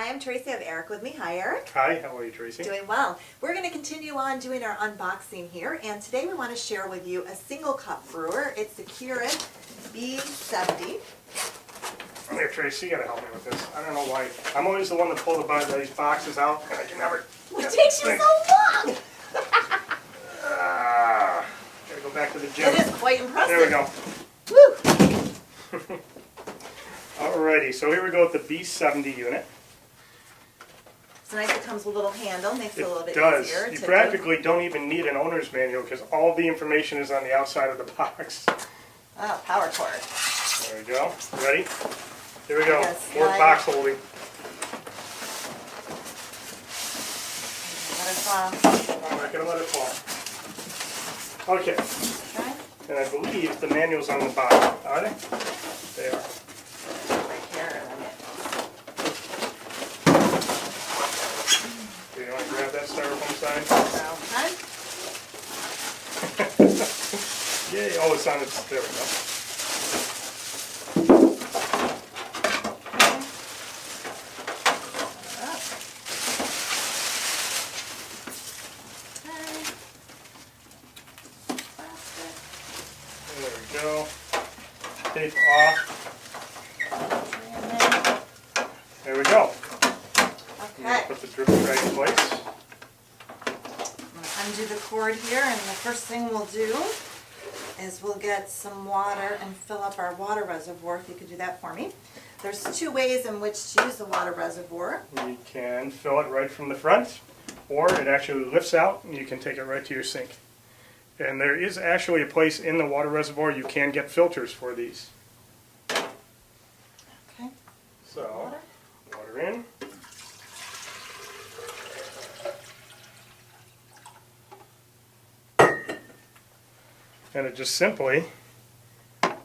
Hi, I'm Tracy. I have Eric with me. Hi, Eric. Hi, how are you, Tracy? Doing well. We're going to continue on doing our unboxing here, and today we want to share with you a single cup brewer. It's the Keurig B70. Here, Tracy, you gotta help me with this. I don't know why. I'm always the one that pulls these boxes out, and I can never. What takes you so long? Gotta go back to the gym. It is quite impressive. There we go. Woo! Alrighty, so here we go with the B70 unit. It's nice it comes with a little handle, makes it a little bit does. easier. You practically don't even need an owner's manual because all the information is on the outside of the box. Oh, power cord. There we go. Ready? Here we go. Yes, more box holding. Let it fall. I'm not going to let it fall. Okay. Okay. And I believe the manual's on the bottom. Are they? They are. Right here. Do you want to grab that styrofoam side? Okay. Yay. Oh, it's on its... There we go. There we go. Tape off. There we go. Okay. Put the drip tray in place. I'm going to undo the cord here, and the first thing we'll do is we'll get some water and fill up our water reservoir, if you could do that for me. There's two ways in which to use the water reservoir. You can fill it right from the front, or it actually lifts out and you can take it right to your sink. And there is actually a place in the water reservoir you can get filters for these. Okay. So, water in. And it just simply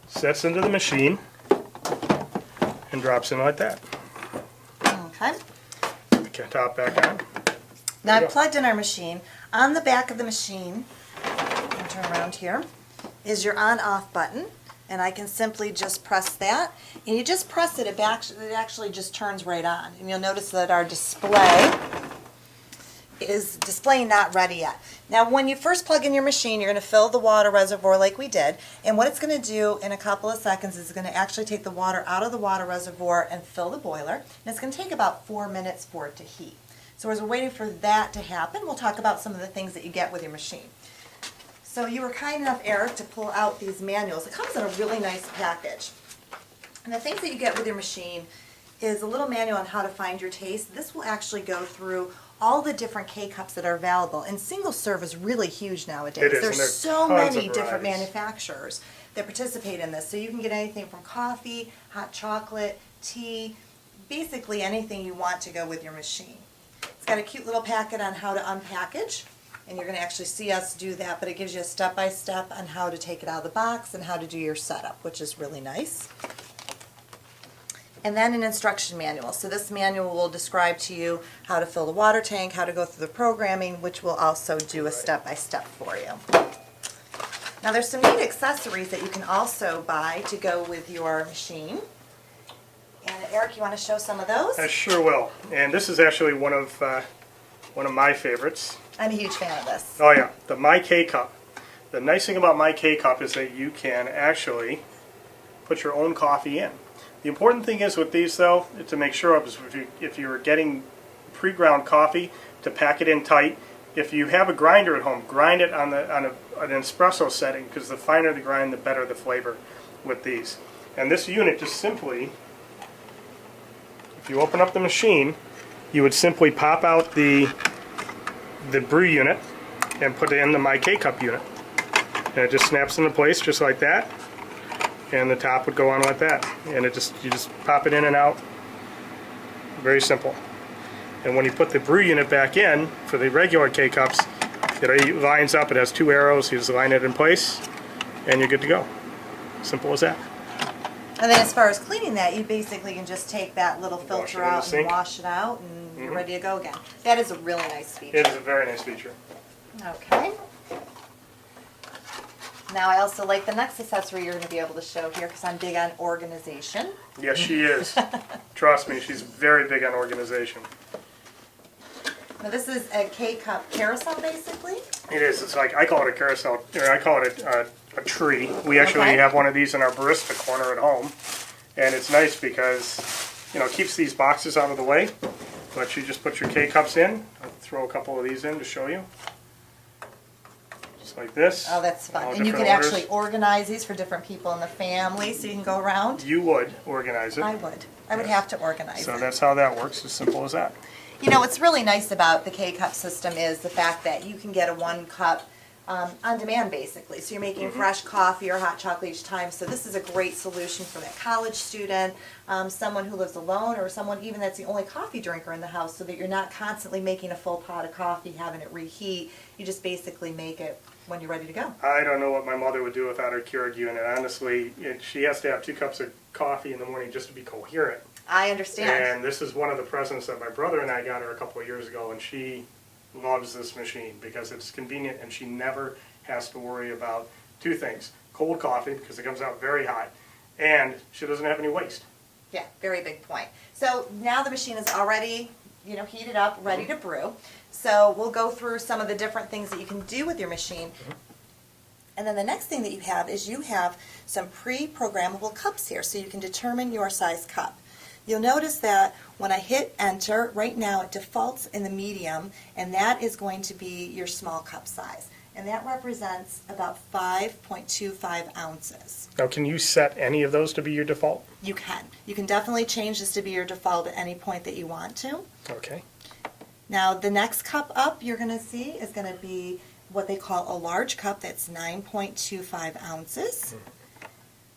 sets into the machine and drops in like that. Okay. The top back on. Now I've plugged in our machine. On the back of the machine, I'll turn around here, is your on-off button. And I can simply just press that. And you just press it, it actually just turns right on. And you'll notice that our display is displaying not ready yet. Now when you first plug in your machine, you're going to fill the water reservoir like we did, and what it's going to do in a couple of seconds is it's going to actually take the water out of the water reservoir and fill the boiler, and it's going to take about 4 minutes for it to heat. So as we're waiting for that to happen, we'll talk about some of the things that you get with your machine. So you were kind enough, Eric, to pull out these manuals. It comes in a really nice package. And the things that you get with your machine is a little manual on how to find your taste. This will actually go through all the different K-Cups that are available. And single serve is really huge nowadays. It is, There's and so tons many of different varieties. manufacturers that participate in this. So you can get anything from coffee, hot chocolate, tea, basically anything you want to go with your machine. It's got a cute little packet on how to unpackage, and you're going to actually see us do that, but it gives you a step-by-step on how to take it out of the box and how to do your setup, which is really nice. And then an instruction manual. So this manual will describe to you how to fill the water tank, how to go through the programming, which will also do a step-by-step for you. Now there's some neat accessories that you can also buy to go with your machine. And Eric, you want to show some of those? I sure will. And this is actually one of my favorites. I'm a huge fan of this. Oh yeah, the My K-Cup. The nice thing about My K-Cup is that you can actually put your own coffee in. The important thing is with these though, to make sure is if you're getting pre-ground coffee, to pack it in tight. If you have a grinder at home, grind it on an espresso setting, because the finer the grind, the better the flavor with these. And this unit just simply, if you open up the machine, you would simply pop out the brew unit and put it in the My K-Cup unit. And it just snaps into place just like that. And the top would go on like that. And you just pop it in and out. Very simple. And when you put the brew unit back in for the regular K-Cups, it lines up, it has two arrows, you just line it in place, and you're good to go. Simple as that. And then as far as cleaning that, you basically can just take that little Wash it filter in the out and sink. wash it out, and you're ready to go again. That is a really nice feature. It is a very nice feature. Okay. Now I also like the next accessory you're going to be able to show here because I'm big on organization. Yes, she is. Trust me, she's very big on organization. Now this is a K-cup carousel basically. It is. It's like, I call it a carousel, or I call it a tree. We actually have one of these in our barista corner at home. And it's nice because, you know, it keeps these boxes out of the way. But you just put your K-cups in. I'll throw a couple of these in to show you. Just like this. Oh, that's fun. And you can actually organize these for different people in the family so you can go around. You would organize it. I would. I would have to organize it. So that's how that works, as simple as that. You know, what's really nice about the K-cup system is the fact that you can get a 1 cup on demand, basically. So you're making fresh coffee or hot chocolate each time. So this is a great solution for that college student, someone who lives alone, or someone even that's the only coffee drinker in the house, so that you're not constantly making a full pot of coffee, having it reheat. You just basically make it when you're ready to go. I don't know what my mother would do without her Keurig unit. Honestly, she has to have 2 cups of coffee in the morning just to be coherent. I understand. And this is one of the presents that my brother and I got her a couple of years ago, and she loves this machine because it's convenient and she never has to worry about 2 things. Cold coffee, because it comes out very hot, and she doesn't have any waste. Yeah, very big point. So now the machine is already, you know, heated up, ready to brew. So we'll go through some of the different things that you can do with your machine. And then the next thing that you have is you have some pre-programmable cups here, so you can determine your size cup. You'll notice that when I hit enter, right now it defaults in the medium, and that is going to be your small cup size. And that represents about 5.25 ounces. Now, can you set any of those to be your default? You can. You can definitely change this to be your default at any point that you want to. Okay. Now, the next cup up you're going to see is going to be what they call a large cup. That's 9.25 ounces.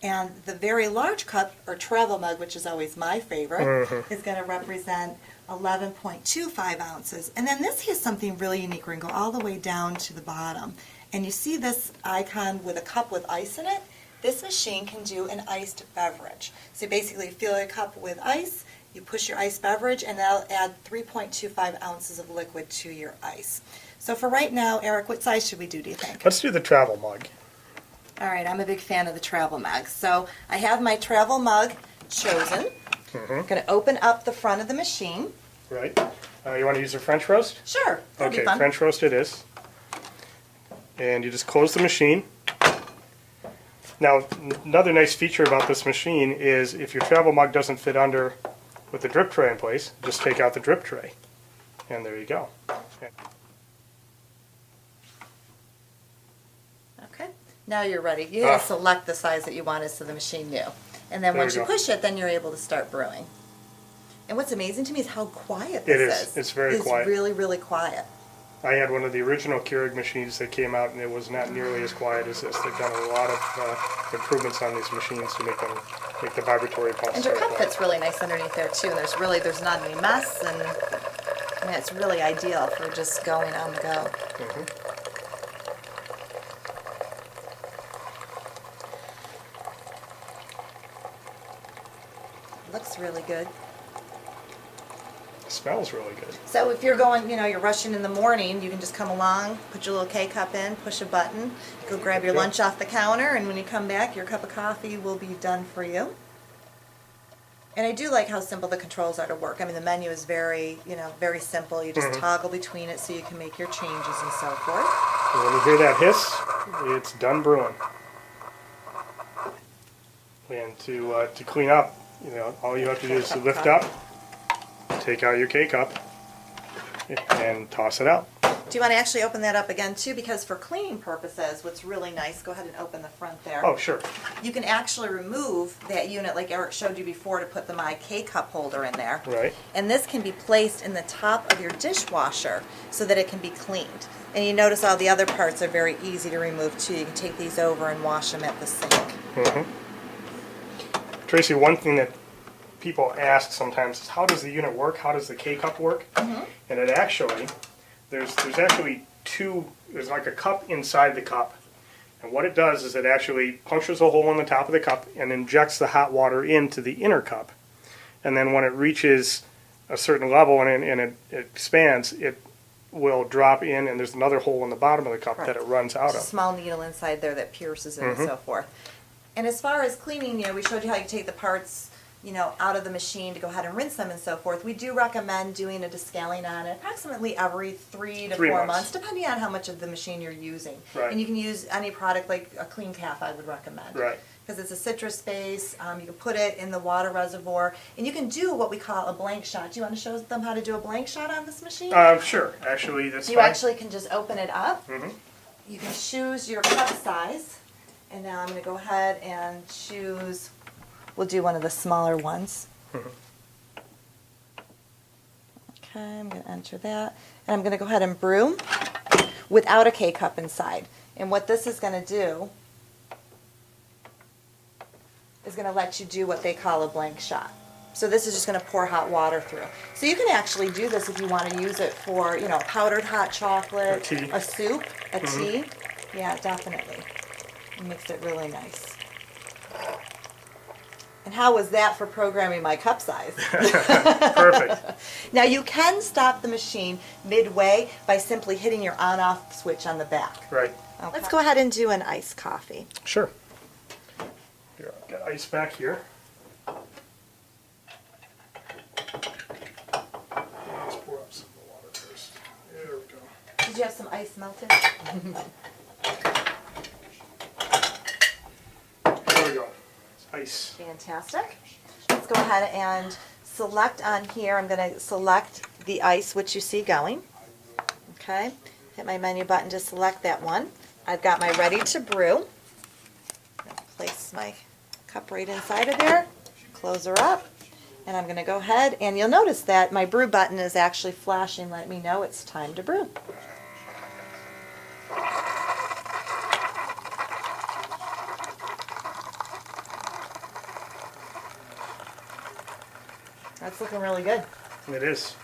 And the very large cup, or travel mug, which is always my favorite, is going to represent 11.25 ounces. And then this has something really unique. We're going to go all the way down to the bottom. And you see this icon with a cup with ice in it? This machine can do an iced beverage. So basically you fill a cup with ice, you push your iced beverage, and that'll add 3.25 ounces of liquid to your ice. So for right now, Eric, what size should we do you think? Let's do the travel mug. All right, I'm a big fan of the travel mug. So I have my travel mug chosen. I'm going to open up the front of the machine. Right. You want to use a French roast? Sure, that'd Okay, be fun. French roast it is. And you just close the machine. Now, another nice feature about this machine is if your travel mug doesn't fit under with the drip tray in place, just take out the drip tray. And there you go. Okay, now you're ready. You have to select the size that you want as to the machine knew. And then There once you you go. push it, then you're able to start brewing. And what's amazing to me is how quiet It this is. It's very quiet. It's really, really quiet. I had one of the original Keurig machines that came out, and it was not nearly as quiet as this. They've done a lot of improvements on these machines to make the vibratory pulse. And your very cup quiet. fits really nice underneath there too. There's not any mess, and I mean, it's really ideal for just going on the go. Looks really good. It smells really good. So if you're going, you're rushing in the morning, you can just come along, put your little K-cup in, push a button, go grab your lunch off the counter, and when you come back, your cup of coffee will be done for you. And I do like how simple the controls are to work. I mean, the menu is very, very simple. You just toggle between it so you can make your changes and so forth. And when you hear that hiss, it's done brewing. And to clean up, all you have to do is lift up, take out your K-cup, and toss it out. Do you want to actually open that up again too? Because for cleaning purposes, what's really nice, go ahead and open the front there. Oh, sure. You can actually remove that unit like Eric showed you before to put the My K-cup holder in there. Right. And this can be placed in the top of your dishwasher so that it can be cleaned. And you notice all the other parts are very easy to remove too. You can take these over and wash them at the sink. Tracy, one thing that people ask sometimes is how does the unit work? How does the K-cup work? And it actually, there's actually there's like a cup inside the cup. And what it does is it actually punctures a hole in the top of the cup and injects the hot water into the inner cup. And then when it reaches a certain level and it expands, it will drop in, and there's another hole in the bottom of the cup that it runs out There's a of. small needle inside there that pierces it and so forth. And as far as cleaning, we showed you how you take the parts, out of the machine to go ahead and rinse them and so forth. We do recommend doing a descaling on it approximately every 3 to 4 months, depending on how much of the machine you're using. Right. And you can use any product like a clean calf, I would recommend. Right. Because it's a citrus base, you can put it in the water reservoir, and you can do what we call a blank shot. Do you want to show them how to do a blank shot on this machine? Sure. Actually, that's You fine. actually can just open it up. You can choose your cup size. And now I'm going to go ahead and choose, we'll do one of the smaller ones. Okay, I'm going to enter that. And I'm going to go ahead and brew without a K-cup inside. And what this is going to do is going to let you do what they call a blank shot. So this is just going to pour hot water through. So you can actually do this if you want to use it for, powdered hot chocolate, a soup, a tea. Yeah, definitely. It makes it really nice. And how was that for programming my cup size? Perfect. Now you can stop the machine midway by simply hitting your on-off switch on the back. Right. Okay. Let's go ahead and do an iced coffee. Sure. Here, I've got ice back here. Let's pour up some water first. There we go. Did you have some ice melted? There we go. Ice. Fantastic. Let's go ahead and select on here. I'm going to select the ice which you see going. Okay. Hit my menu button to select that one. I've got my ready to brew. I'm going to place my cup right inside of there. Close her up. And I'm going to go ahead, and you'll notice that my brew button is actually flashing, letting me know it's time to brew. That's looking really good. It is.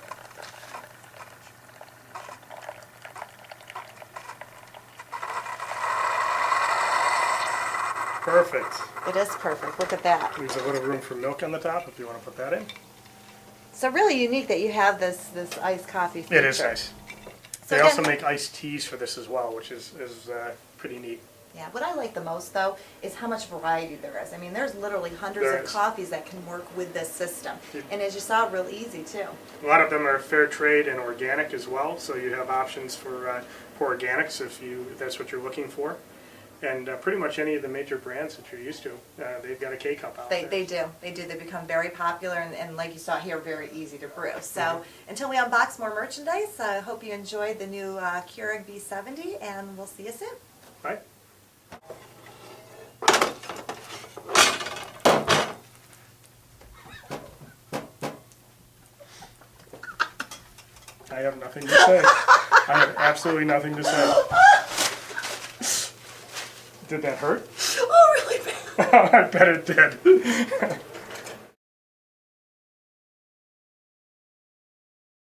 Perfect. It is perfect. Look at that. Leaves a little room for milk on the top if you want to put that in. So really unique that you have this iced coffee feature. It is nice. So They again, also make iced teas for this as well, which is pretty neat. yeah, what I like the most though is how much variety there is. I mean, there's literally hundreds There of is. coffees that can work with this system. And as you saw, real easy too. A lot of them are fair trade and organic as well, so you have options for organics if that's what you're looking for. And pretty much any of the major brands that you're used to, they've got a K-cup out there. They do. They become very popular and like you saw here, very easy to brew. So until we unbox more merchandise, I hope you enjoyed the new Keurig B70 and we'll see you soon. Right? I have nothing to say. I have absolutely nothing to say. Did that hurt? Oh, really bad. I bet it did.